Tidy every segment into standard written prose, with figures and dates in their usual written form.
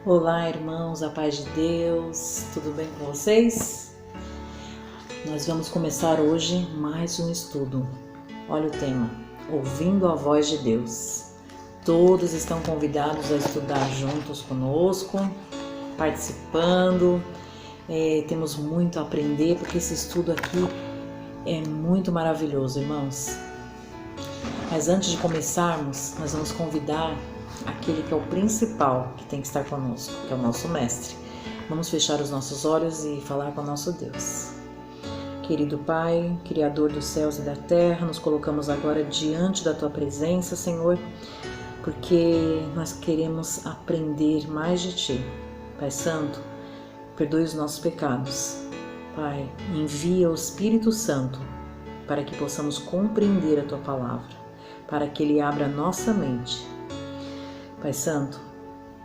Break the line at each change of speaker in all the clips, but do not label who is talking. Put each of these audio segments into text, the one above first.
Olá, irmãos, a paz de Deus, tudo bem com vocês? Nós vamos começar hoje mais um estudo. Olha o tema, Ouvindo a Voz de Deus. Todos estão convidados a estudar juntos conosco, participando. Temos muito a aprender, porque esse estudo aqui é muito maravilhoso, irmãos. Mas antes de começarmos, nós vamos convidar aquele que é o principal, que tem que estar conosco, que é o nosso mestre. Vamos fechar os nossos olhos e falar com o nosso Deus. Querido Pai, Criador dos céus e da terra, nos colocamos agora diante da Tua presença, Senhor, porque nós queremos aprender mais de Ti. Pai Santo, perdoe os nossos pecados. Pai, envia o Espírito Santo para que possamos compreender a Tua palavra, para que Ele abra nossa mente. Pai Santo,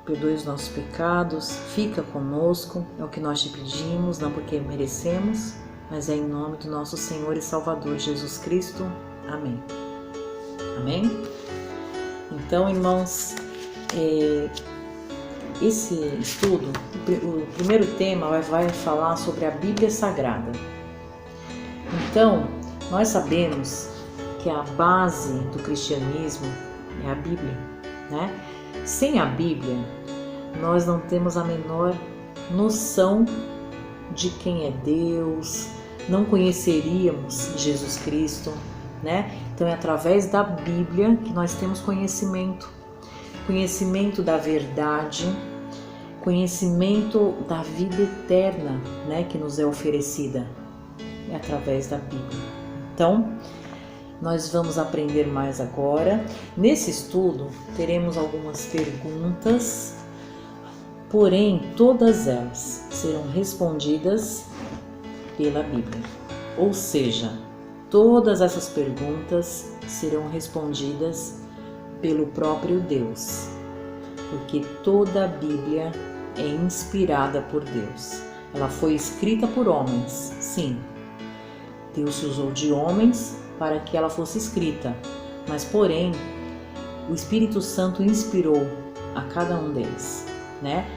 perdoe os nossos pecados, fica conosco, é o que nós te pedimos, não porque merecemos, mas é em nome do nosso Senhor e Salvador Jesus Cristo. Amém. Amém? Então, irmãos, esse estudo, o primeiro tema vai falar sobre a Bíblia Sagrada. Então, nós sabemos que a base do cristianismo é a Bíblia, né? Sem a Bíblia, nós não temos a menor noção de quem é Deus, não conheceríamos Jesus Cristo, né? Então é através da Bíblia que nós temos conhecimento da verdade, conhecimento da vida eterna, né? Que nos é oferecida, é através da Bíblia. Então, nós vamos aprender mais agora. Nesse estudo, teremos algumas perguntas, porém, todas elas serão respondidas pela Bíblia. Ou seja, todas essas perguntas serão respondidas pelo próprio Deus, porque toda a Bíblia é inspirada por Deus. Ela foi escrita por homens, sim. Deus se usou de homens para que ela fosse escrita, mas porém o Espírito Santo inspirou a cada um deles, né?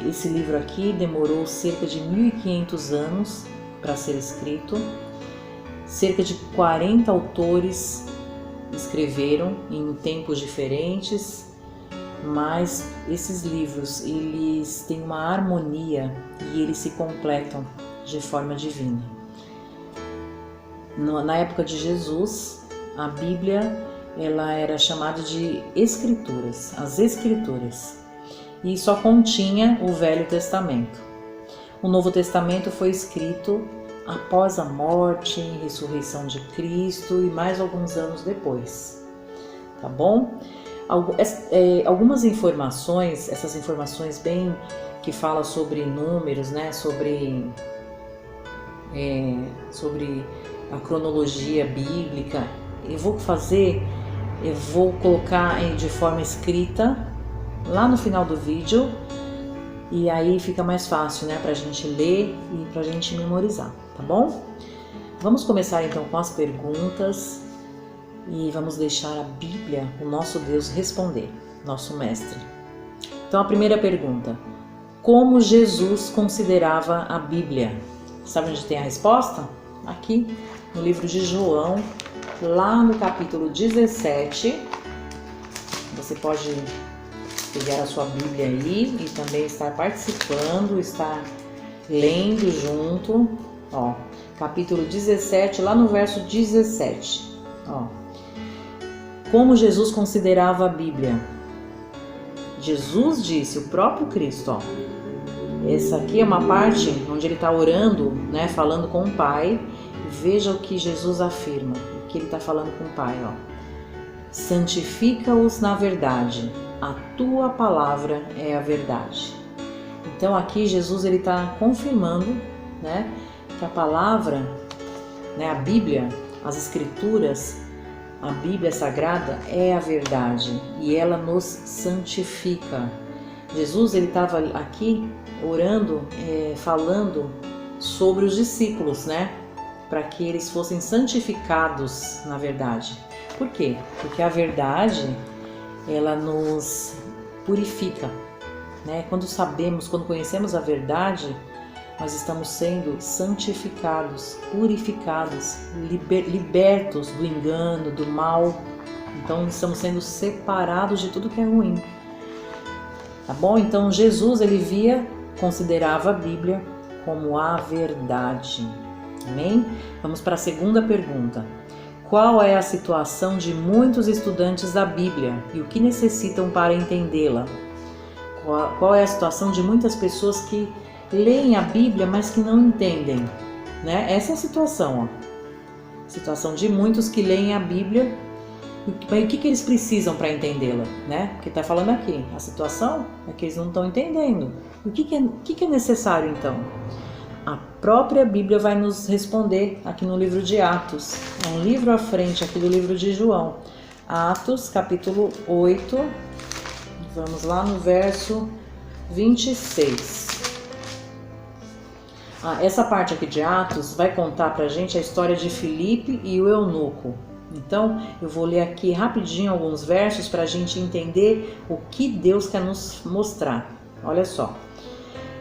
Esse livro aqui demorou cerca de 1500 anos para ser escrito, cerca de 40 autores escreveram em tempos diferentes, mas esses livros eles têm uma harmonia e eles se completam de forma divina. Na época de Jesus, a Bíblia ela era chamada de Escrituras, as Escrituras, e só continha o Velho Testamento. O Novo Testamento foi escrito após a morte e ressurreição de Cristo e mais alguns anos depois, tá bom? Algumas informações, essas informações bem que falam sobre números, né? Sobre a cronologia bíblica, eu vou colocar de forma escrita lá no final do vídeo, e aí fica mais fácil, né, pra gente ler e pra gente memorizar, tá bom? Vamos começar então com as perguntas e vamos deixar a Bíblia, o nosso Deus, responder, nosso mestre. Então a primeira pergunta: como Jesus considerava a Bíblia? Sabe onde tem a resposta? Aqui no livro de João, lá no capítulo 17, você pode pegar a sua Bíblia aí e também estar participando, estar lendo junto, ó, capítulo 17, lá no verso 17, ó. Como Jesus considerava a Bíblia? Jesus disse, o próprio Cristo, ó. Essa aqui é uma parte onde ele está orando, né, falando com o Pai. Veja o que Jesus afirma, o que ele está falando com o Pai, ó. Santifica-os na verdade, a tua palavra é a verdade. Então aqui Jesus ele está confirmando, né, que a palavra, né, a Bíblia, as Escrituras, a Bíblia Sagrada é a verdade e ela nos santifica. Jesus ele estava aqui orando, falando sobre os discípulos, né? Para que eles fossem santificados na verdade. Por quê? Porque a verdade, ela nos purifica, né? Quando conhecemos a verdade, nós estamos sendo santificados, purificados, libertos do engano, do mal. Então estamos sendo separados de tudo que é ruim. Tá bom? Então Jesus, considerava a Bíblia como a verdade. Amém? Vamos para a segunda pergunta. Qual é a situação de muitos estudantes da Bíblia e o que necessitam para entendê-la? Qual é a situação de muitas pessoas que leem a Bíblia, mas que não entendem, né? Essa é a situação, ó. Situação de muitos que leem a Bíblia, e o que eles precisam para entendê-la, né? Porque está falando aqui, a situação é que eles não estão entendendo. O que é necessário então? A própria Bíblia vai nos responder aqui no livro de Atos. É um livro à frente aqui do livro de João. Atos, capítulo 8, vamos lá no verso 26. Essa parte aqui de Atos vai contar pra gente a história de Filipe e o eunuco. Então, eu vou ler aqui rapidinho alguns versos para a gente entender o que Deus quer nos mostrar. Olha só.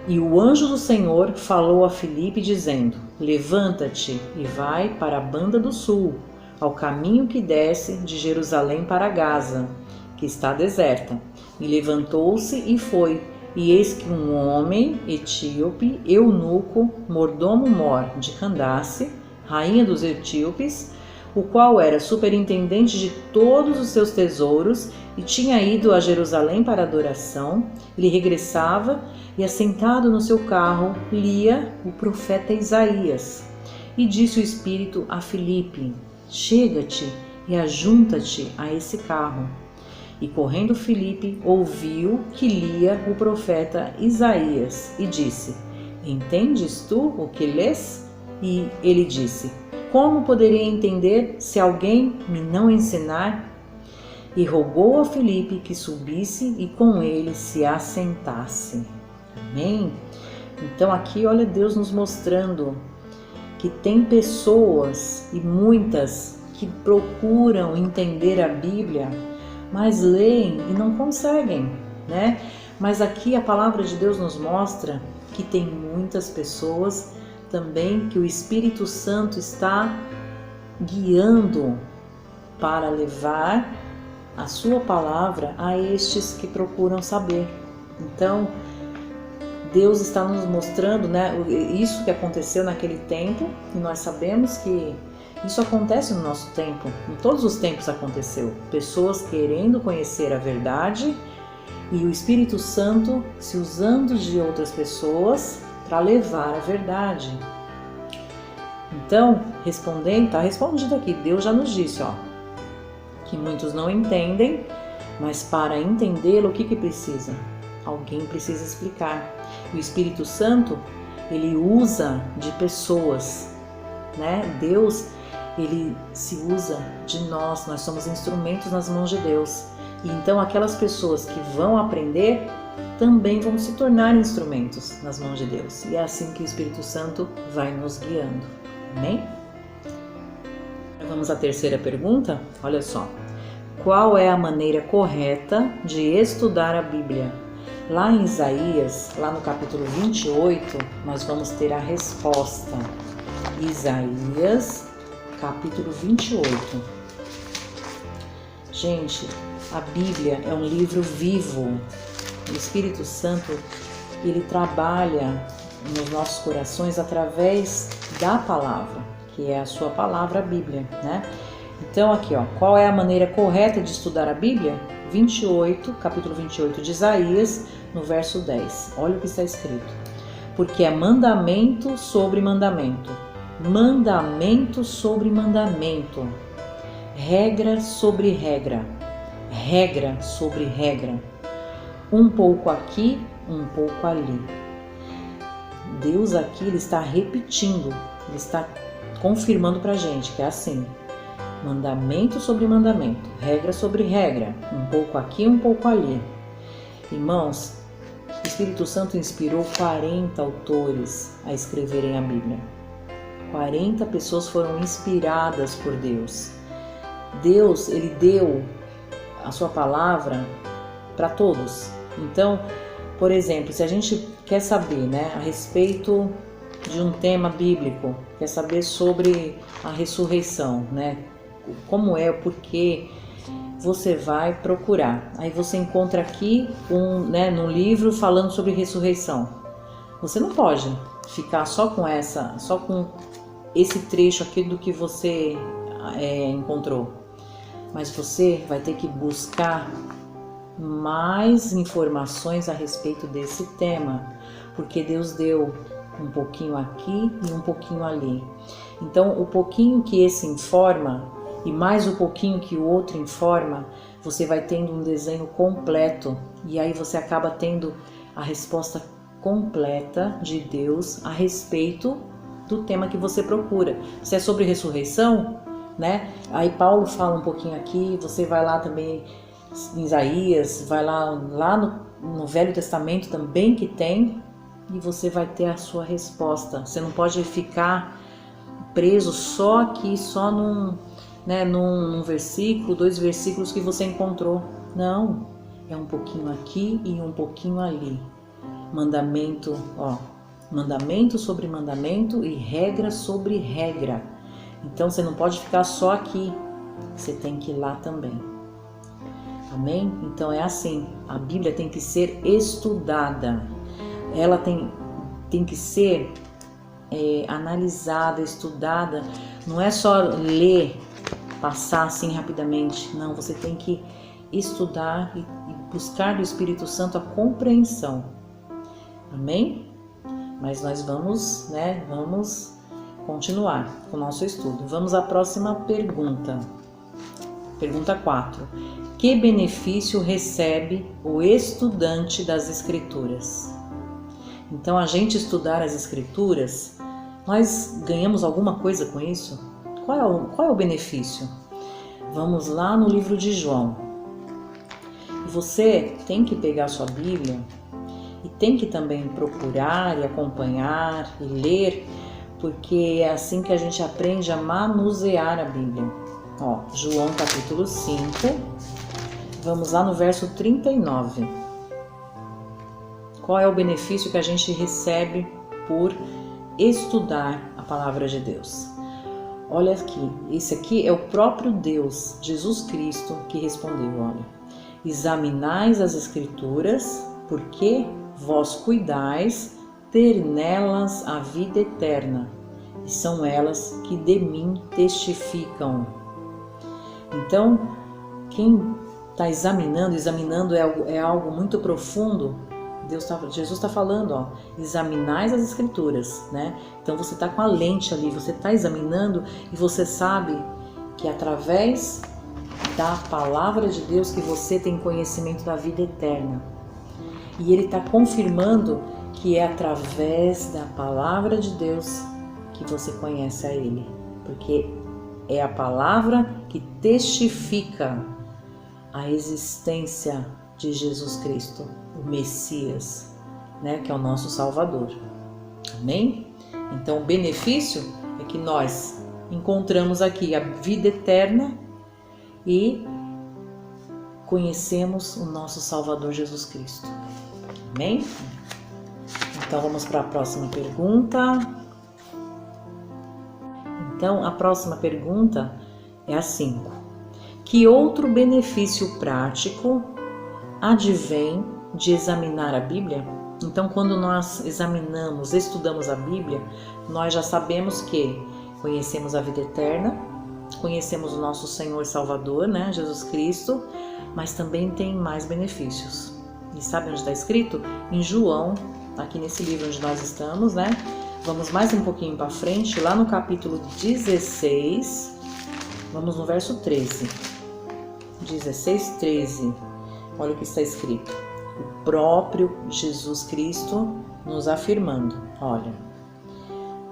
E o anjo do Senhor falou a Filipe dizendo: levanta-te e vai para a banda do sul, ao caminho que desce de Jerusalém para Gaza, que está deserta. E levantou-se e foi. E eis que um homem etíope, eunuco, mordomo-mor de Candace, rainha dos etíopes, o qual era superintendente de todos os seus tesouros e tinha ido a Jerusalém para adoração, ele regressava e, assentado no seu carro, lia o profeta Isaías. E disse o Espírito a Filipe: chega-te e ajunta-te a esse carro. E correndo Filipe, ouviu que lia o profeta Isaías e disse: entendes tu o que lês? E ele disse: como poderia entender se alguém me não ensinar? E rogou a Filipe que subisse e com ele se assentasse. Amém? Então aqui, olha Deus nos mostrando que tem pessoas, e muitas, que procuram entender a Bíblia, mas leem e não conseguem, né? Mas aqui a palavra de Deus nos mostra que tem muitas pessoas também que o Espírito Santo está guiando para levar a sua palavra a estes que procuram saber. Então, Deus está nos mostrando, né, isso que aconteceu naquele tempo, e nós sabemos que isso acontece no nosso tempo, em todos os tempos aconteceu. Pessoas querendo conhecer a verdade e o Espírito Santo se usando de outras pessoas para levar a verdade. Então, está respondido aqui. Deus já nos disse, que muitos não entendem, mas para entendê-lo, o que precisa? Alguém precisa explicar. O Espírito Santo, ele usa de pessoas, né? Deus, ele se usa de nós somos instrumentos nas mãos de Deus. E então aquelas pessoas que vão aprender também vão se tornar instrumentos nas mãos de Deus. E é assim que o Espírito Santo vai nos guiando. Amém? Vamos à terceira pergunta? Olha só. Qual é a maneira correta de estudar a Bíblia? Lá em Isaías, lá no capítulo 28, nós vamos ter a resposta. Isaías, capítulo 28. Gente, a Bíblia é um livro vivo. O Espírito Santo, ele trabalha nos nossos corações através da palavra, que é a sua palavra, a Bíblia, né? Então aqui, qual é a maneira correta de estudar a Bíblia? Capítulo 28 de Isaías, no verso 10. Olha o que está escrito. Porque é mandamento sobre mandamento, mandamento sobre mandamento, regra sobre regra, regra sobre regra, um pouco aqui, um pouco ali. Deus aqui, ele está repetindo, ele está confirmando para a gente que é assim. Mandamento sobre mandamento, regra sobre regra, um pouco aqui, um pouco ali. Irmãos, o Espírito Santo inspirou 40 autores a escreverem a Bíblia. 40 pessoas foram inspiradas por Deus. Deus, ele deu a sua palavra para todos. Então, Por exemplo, se a gente quer saber, né, a respeito de um tema bíblico, quer saber sobre a ressurreição, né, como é, o porquê, você vai procurar. Aí você encontra aqui num livro falando sobre ressurreição. Você não pode ficar só com esse trecho aqui do que você encontrou, mas você vai ter que buscar mais informações a respeito desse tema, porque Deus deu um pouquinho aqui e um pouquinho ali. Então, o pouquinho que esse informa e mais o pouquinho que o outro informa, você vai tendo um desenho completo, e aí você acaba tendo a resposta completa de Deus a respeito do tema que você procura. Se é sobre ressurreição, né? Aí Paulo fala um pouquinho aqui, você vai lá também em Isaías, vai lá no Velho Testamento também que tem, e você vai ter a sua resposta. Você não pode ficar preso só aqui, só num versículo, 2 versículos que você encontrou. Não, é um pouquinho aqui e um pouquinho ali. Mandamento sobre mandamento e regra sobre regra. Então você não pode ficar só aqui, você tem que ir lá também. Amém? Então é assim, a Bíblia tem que ser estudada, ela tem que ser analisada, estudada, não é só ler, passar assim rapidamente, não, você tem que estudar e buscar do Espírito Santo a compreensão. Amém? Mas nós vamos continuar com o nosso estudo. Vamos à próxima pergunta. Pergunta 4. Que benefício recebe o estudante das Escrituras? Então, a gente estudar as Escrituras, nós ganhamos alguma coisa com isso? Qual é o benefício? Vamos lá no livro de João. Você tem que pegar a sua Bíblia e tem que também procurar e acompanhar e ler, porque é assim que a gente aprende a manusear a Bíblia. João capítulo 5, vamos lá no verso 39. Qual é o benefício que a gente recebe por estudar a palavra de Deus? Olha aqui, esse aqui é o próprio Deus, Jesus Cristo, que respondeu, olha: examinais as Escrituras, porque vós cuidais ter nelas a vida eterna, e são elas que de mim testificam. Então, quem está examinando é algo muito profundo. Jesus está falando, examinais as Escrituras, né? Então você está com a lente ali, você está examinando e você sabe que através da palavra de Deus que você tem conhecimento da vida eterna. E Ele está confirmando que é através da palavra de Deus que você conhece a Ele, porque é a palavra que testifica a existência de Jesus Cristo, o Messias, né, que é o nosso Salvador. Amém? Então o benefício é que nós encontramos aqui a vida eterna e conhecemos o nosso Salvador Jesus Cristo. Amém? Então vamos para a próxima pergunta. Então a próxima pergunta é a 5. Que outro benefício prático advém de examinar a Bíblia? Então, quando nós examinamos, estudamos a Bíblia, nós já sabemos que conhecemos a vida eterna, conhecemos o nosso Senhor e Salvador, né, Jesus Cristo, mas também tem mais benefícios. E sabe onde está escrito? Em João, aqui nesse livro onde nós estamos, né? Vamos mais um pouquinho para frente, lá no capítulo 16, vamos no verso 13. 16, 13. Olha o que está escrito. O próprio Jesus Cristo nos afirmando, olha: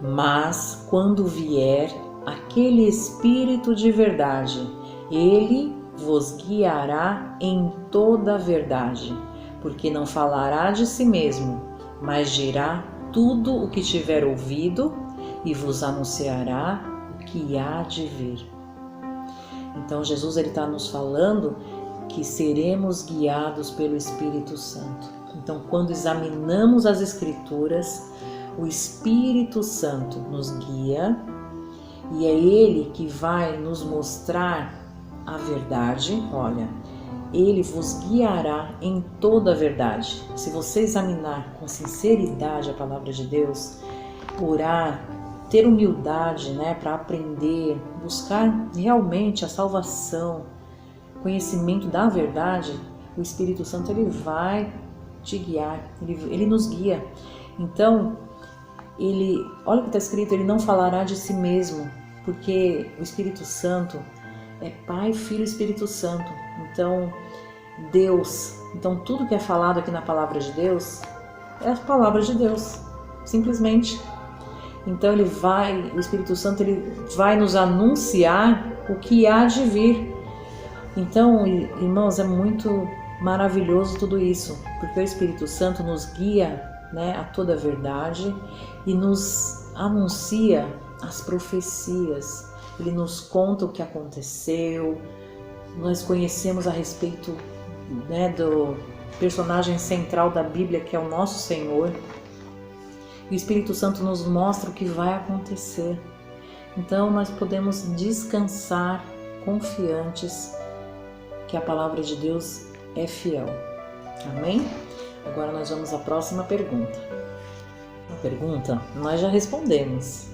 mas quando vier aquele Espírito de verdade, ele vos guiará em toda a verdade, porque não falará de si mesmo, mas dirá tudo o que tiver ouvido e vos anunciará o que há de vir. Então Jesus está nos falando que seremos guiados pelo Espírito Santo. Então, quando examinamos as Escrituras, o Espírito Santo nos guia e é Ele que vai nos mostrar a verdade. Olha, Ele vos guiará em toda a verdade. Se você examinar com sinceridade a palavra de Deus, orar, ter humildade, para aprender, buscar realmente a salvação, conhecimento da verdade, o Espírito Santo ele vai te guiar, ele nos guia. Então, olha o que está escrito, ele não falará de si mesmo, porque o Espírito Santo é Pai, Filho e Espírito Santo. Então, Deus, tudo que é falado aqui na palavra de Deus é a palavra de Deus, simplesmente. Então o Espírito Santo ele vai nos anunciar o que há de vir. Então, irmãos, é muito maravilhoso tudo isso, porque o Espírito Santo nos guia, a toda a verdade e nos anuncia as profecias. Ele nos conta o que aconteceu. Nós conhecemos a respeito, do personagem central da Bíblia, que é o nosso Senhor. O Espírito Santo nos mostra o que vai acontecer. Então nós podemos descansar confiantes que a palavra de Deus é fiel. Amém? Agora nós vamos à próxima pergunta. A pergunta nós já respondemos,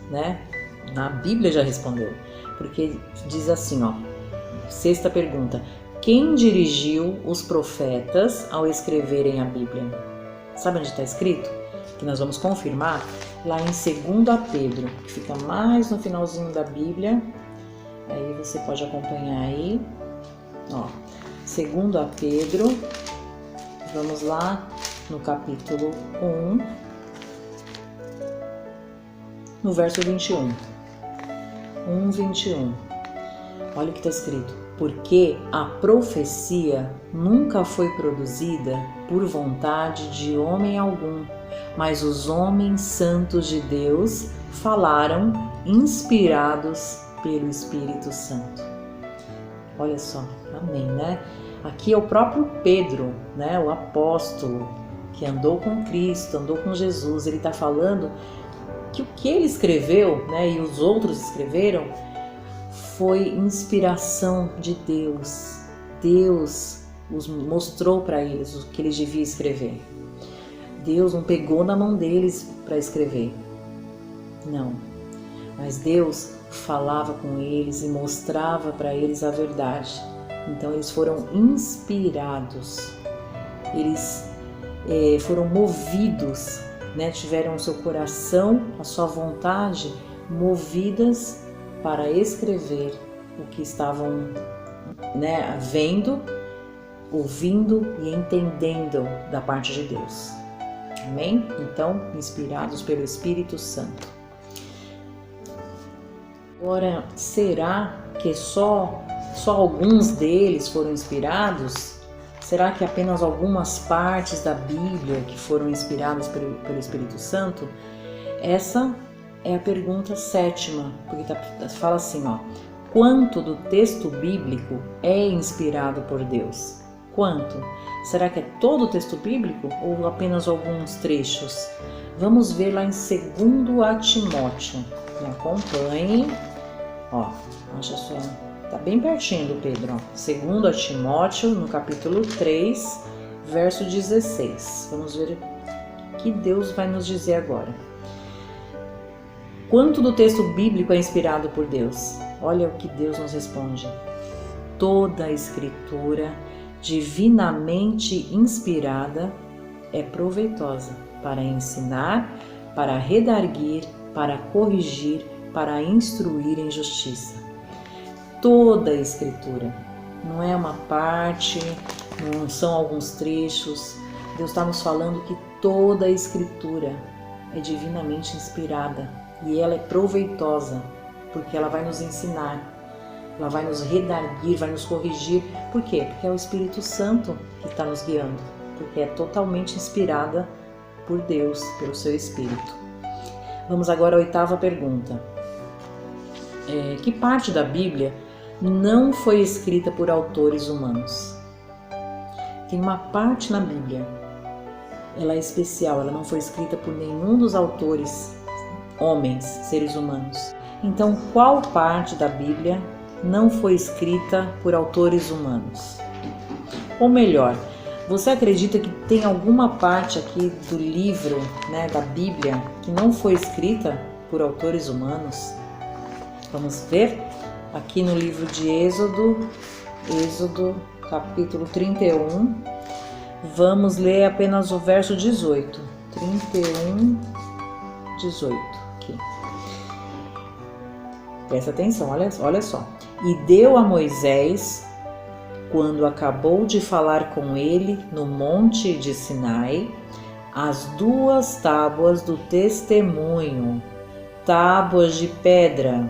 Na Bíblia já respondeu, porque diz assim, sexta pergunta: quem dirigiu os profetas ao escreverem a Bíblia? Sabe onde está escrito? Que nós vamos confirmar lá em 2 Pedro, que fica mais no finalzinho da Bíblia. Aí você pode acompanhar aí. 2 Pedro, vamos lá no capítulo 1, no verso 21. 1:21. Olha o que está escrito: porque a profecia nunca foi produzida por vontade de homem algum, mas os homens santos de Deus falaram inspirados pelo Espírito Santo. Olha só, amém, Aqui é o próprio Pedro, o apóstolo que andou com Cristo, andou com Jesus. Ele está falando que o que ele escreveu, e os outros escreveram, foi inspiração de Deus. Deus os mostrou para eles o que eles deviam escrever. Deus não pegou na mão deles para escrever, não. Mas Deus falava com eles e mostrava para eles a verdade. Então eles foram inspirados, eles foram movidos, tiveram o seu coração, a sua vontade movidas para escrever o que estavam vendo, ouvindo e entendendo da parte de Deus. Amém? Então, inspirados pelo Espírito Santo. Agora, será que só alguns deles foram inspirados? Será que apenas algumas partes da Bíblia que foram inspiradas pelo Espírito Santo? Essa é a pergunta sétima, porque fala assim, quanto do texto bíblico é inspirado por Deus? Quanto? Será que é todo o texto bíblico ou apenas alguns trechos? Vamos ver lá em 2 Timóteo. Me acompanhem. Acha só, tá bem pertinho do Pedro. 2 Timóteo, no capítulo 3, verso 16. Vamos ver o que Deus vai nos dizer agora. Quanto do texto bíblico é inspirado por Deus? Olha o que Deus nos responde. Toda a escritura divinamente inspirada é proveitosa para ensinar, para redarguir, para corrigir, para instruir em justiça. Toda a escritura, não é uma parte, não são alguns trechos. Deus está nos falando que toda a escritura é divinamente inspirada e ela é proveitosa, porque ela vai nos ensinar, ela vai nos redarguir, vai nos corrigir. Por quê? Porque é o Espírito Santo que está nos guiando, porque é totalmente inspirada por Deus, pelo seu Espírito. Vamos agora à oitava pergunta. Que parte da Bíblia não foi escrita por autores humanos? tem uma parte na Bíblia, ela é especial, ela não foi escrita por nenhum dos autores, homens, seres humanos. Então, qual parte da Bíblia não foi escrita por autores humanos? Ou melhor, você acredita que tem alguma parte aqui do livro, da Bíblia, que não foi escrita por autores humanos? Vamos ver aqui no livro de Êxodo, capítulo 31, vamos ler apenas o verso 18. 31, 18, aqui. Presta atenção, olha só. E deu a Moisés, quando acabou de falar com ele no monte de Sinai, as 2 tábuas do testemunho, tábuas de pedra,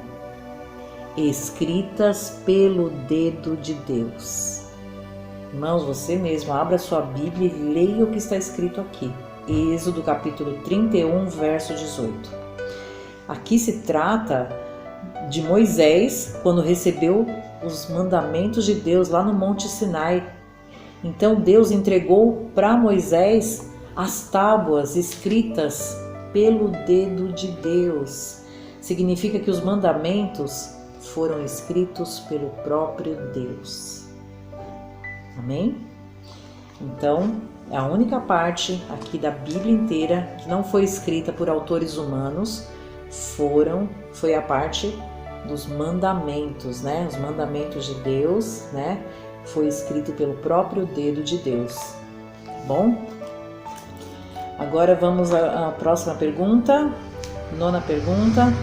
escritas pelo dedo de Deus. Irmãos, você mesmo abra sua Bíblia e leia o que está escrito aqui. Êxodo capítulo 31, verso 18. Aqui se trata de Moisés, quando recebeu os mandamentos de Deus lá no Monte Sinai. Então Deus entregou para Moisés as tábuas escritas pelo dedo de Deus. Significa que os mandamentos foram escritos pelo próprio Deus. Amém? Então, a única parte aqui da Bíblia inteira que não foi escrita por autores humanos foi a parte dos mandamentos, Os mandamentos de Deus, Foi escrito pelo próprio dedo de Deus. Bom? Agora vamos à próxima pergunta, 9ª pergunta.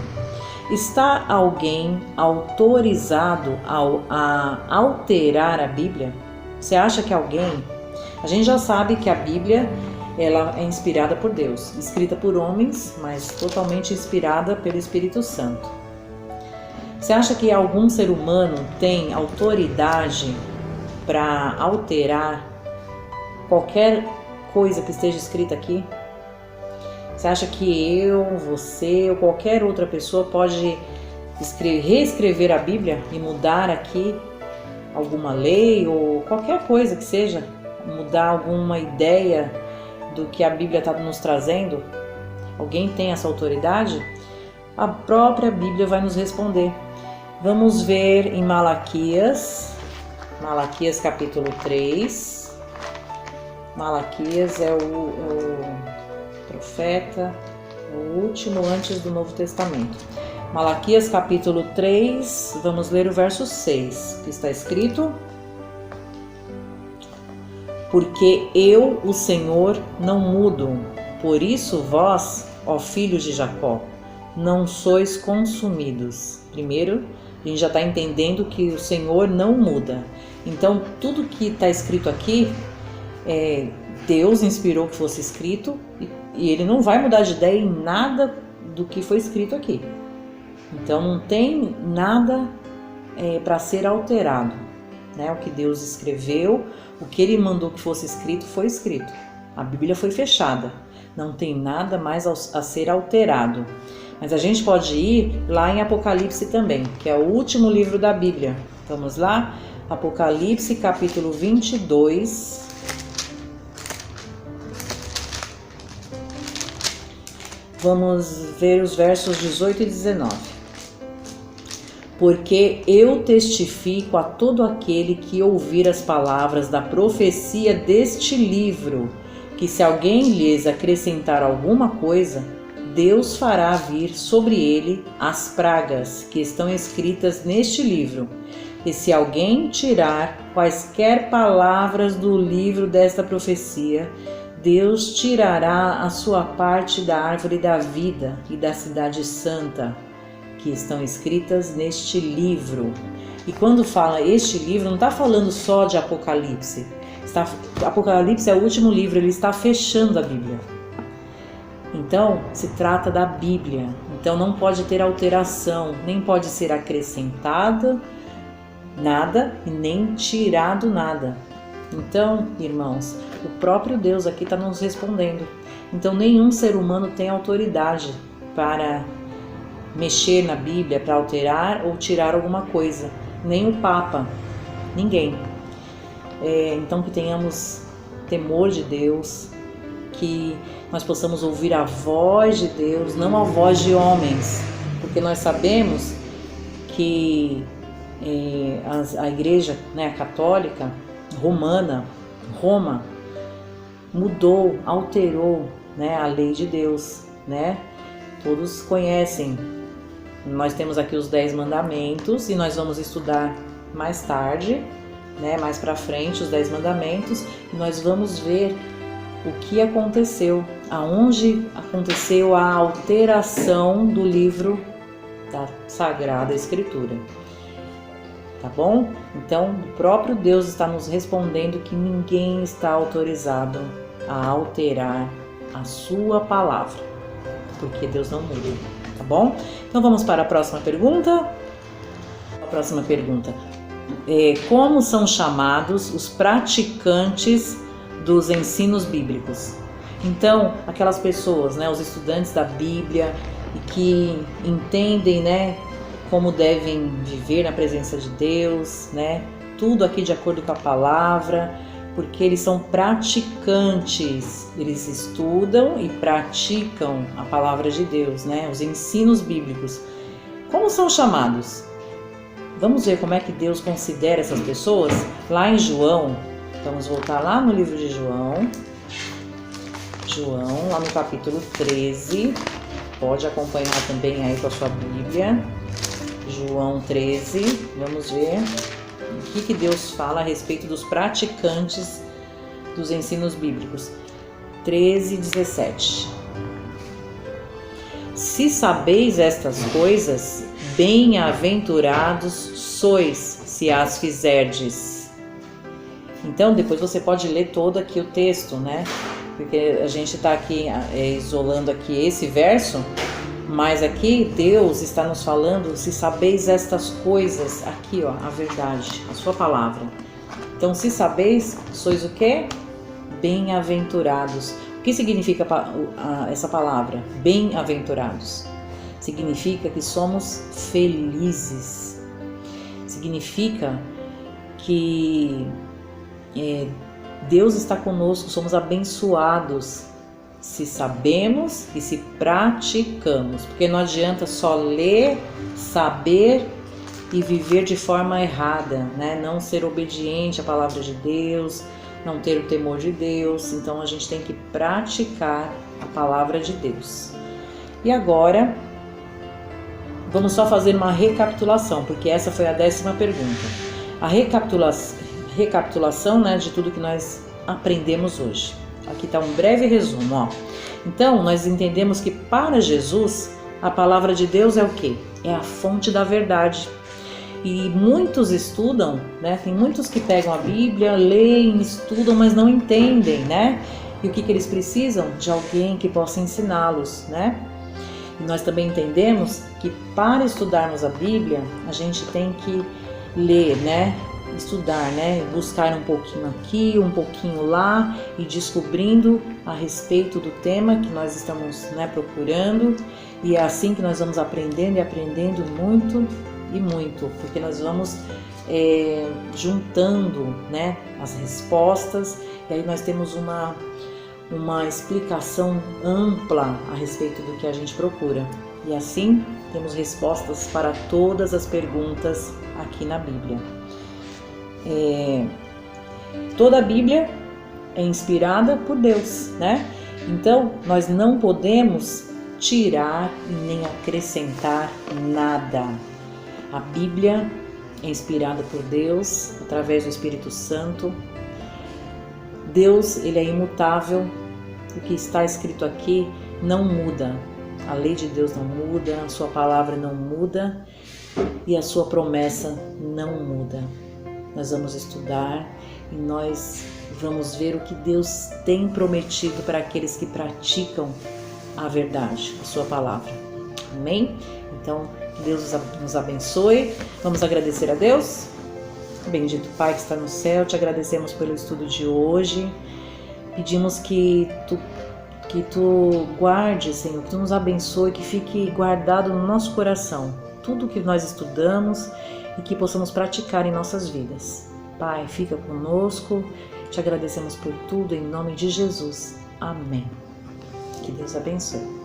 Está alguém autorizado a alterar a Bíblia? Você acha que alguém... A gente já sabe que a Bíblia ela é inspirada por Deus, escrita por homens, mas totalmente inspirada pelo Espírito Santo. Você acha que algum ser humano tem autoridade para alterar qualquer coisa que esteja escrita aqui? Você acha que eu, você ou qualquer outra pessoa pode reescrever a Bíblia e mudar aqui alguma lei ou qualquer coisa que seja? Mudar alguma ideia do que a Bíblia está nos trazendo? Alguém tem essa autoridade? A própria Bíblia vai nos responder. Vamos ver em Malaquias capítulo 3. Malaquias é o profeta, o último antes do Novo Testamento. Malaquias capítulo 3, vamos ler o verso 6, que está escrito: Porque eu, o Senhor, não mudo, por isso vós, ó filhos de Jacó, não sois consumidos. Primeiro, a gente já está entendendo que o Senhor não muda. Então, tudo que está escrito aqui, Deus inspirou que fosse escrito e Ele não vai mudar de ideia em nada do que foi escrito aqui. Então, não tem nada para ser alterado. O que Deus escreveu, o que Ele mandou que fosse escrito, foi escrito. A Bíblia foi fechada. Não tem nada mais a ser alterado. Mas a gente pode ir lá em Apocalipse também, que é o último livro da Bíblia. Vamos lá? Apocalipse, capítulo 22. Vamos ver os versos 18 e 19. Porque eu testifico a todo aquele que ouvir as palavras da profecia deste livro, que se alguém lhes acrescentar alguma coisa, Deus fará vir sobre ele as pragas que estão escritas neste livro. E se alguém tirar quaisquer palavras do livro desta profecia, Deus tirará a sua parte da árvore da vida e da cidade santa, que estão escritas neste livro. E quando fala este livro, não está falando só de Apocalipse. Apocalipse é o último livro, ele está fechando a Bíblia. Então, se trata da Bíblia. Então, não pode ter alteração, nem pode ser acrescentada nada e nem tirado nada. Então, irmãos, o próprio Deus aqui está nos respondendo. Então, nenhum ser humano tem autoridade para mexer na Bíblia, para alterar ou tirar alguma coisa. Nem o Papa, ninguém. Então, que tenhamos temor de Deus, que nós possamos ouvir a voz de Deus, não a voz de homens, porque nós sabemos que a igreja, né, a católica romana, Roma, mudou, alterou, né, a lei de Deus, né? Todos conhecem. Nós temos aqui os 10 mandamentos e nós vamos estudar mais tarde, né, mais para frente, os 10 mandamentos, e nós vamos ver o que aconteceu, aonde aconteceu a alteração do livro da Sagrada Escritura. Tá bom? Então, o próprio Deus está nos respondendo que ninguém está autorizado a alterar a sua palavra, porque Deus não muda, tá bom? Então, vamos para a próxima pergunta. A próxima pergunta é: como são chamados os praticantes dos ensinos bíblicos? Então, aquelas pessoas, né, os estudantes da Bíblia e que entendem, né, como devem viver na presença de Deus, né? Tudo aqui de acordo com a palavra, porque eles são praticantes, eles estudam e praticam a palavra de Deus, né? Os ensinos bíblicos. Como são chamados? Vamos ver como é que Deus considera essas pessoas? Lá em João, vamos voltar lá no livro de João, lá no capítulo 13, pode acompanhar também aí com a sua Bíblia. João 13, vamos ver o que Deus fala a respeito dos praticantes dos ensinos bíblicos. 13:17. Se sabeis estas coisas, bem-aventurados sois, se as fizerdes. Então, depois você pode ler todo aqui o texto, né? Porque a gente está aqui isolando aqui esse verso, mas aqui Deus está nos falando: se sabeis estas coisas, aqui ó, a verdade, a sua palavra. Então, se sabeis, sois o quê? Bem-aventurados. O que significa essa palavra? Bem-aventurados. Significa que somos felizes. Significa que Deus está conosco, somos abençoados. Se sabemos e se praticamos, porque não adianta só ler, saber e viver de forma errada, né? Não ser obediente à palavra de Deus, não ter o temor de Deus. Então a gente tem que praticar a palavra de Deus. E agora vamos só fazer uma recapitulação, porque essa foi a 10ª pergunta. A recapitulação, né, de tudo que nós aprendemos hoje. Aqui está um breve resumo, ó. Então, nós entendemos que para Jesus, a palavra de Deus é o quê? É a fonte da verdade. E muitos estudam, né? Tem muitos que pegam a Bíblia, leem, estudam, mas não entendem, né? E o que eles precisam? De alguém que possa ensiná-los, né? E nós também entendemos que para estudarmos a Bíblia, a gente tem que ler, né? Estudar, né? Buscar um pouquinho aqui, um pouquinho lá e descobrindo a respeito do tema que nós estamos, né, procurando. E é assim que nós vamos aprendendo e aprendendo muito e muito, porque nós vamos juntando, né, as respostas, e aí nós temos uma explicação ampla a respeito do que a gente procura. E assim temos respostas para todas as perguntas aqui na Bíblia. Toda a Bíblia é inspirada por Deus, né? Então nós não podemos tirar e nem acrescentar nada. A Bíblia é inspirada por Deus através do Espírito Santo. Deus, ele é imutável. O que está escrito aqui não muda. A lei de Deus não muda, a sua palavra não muda e a sua promessa não muda. Nós vamos estudar e nós vamos ver o que Deus tem prometido para aqueles que praticam a verdade, a sua palavra. Amém? Então, que Deus nos abençoe. Vamos agradecer a Deus. Bendito Pai que está no céu, te agradecemos pelo estudo de hoje. Pedimos que tu guarde, Senhor, que tu nos abençoe, que fique guardado no nosso coração tudo que nós estudamos e que possamos praticar em nossas vidas. Pai, fica conosco. Te agradecemos por tudo, em nome de Jesus. Amém. Que Deus abençoe.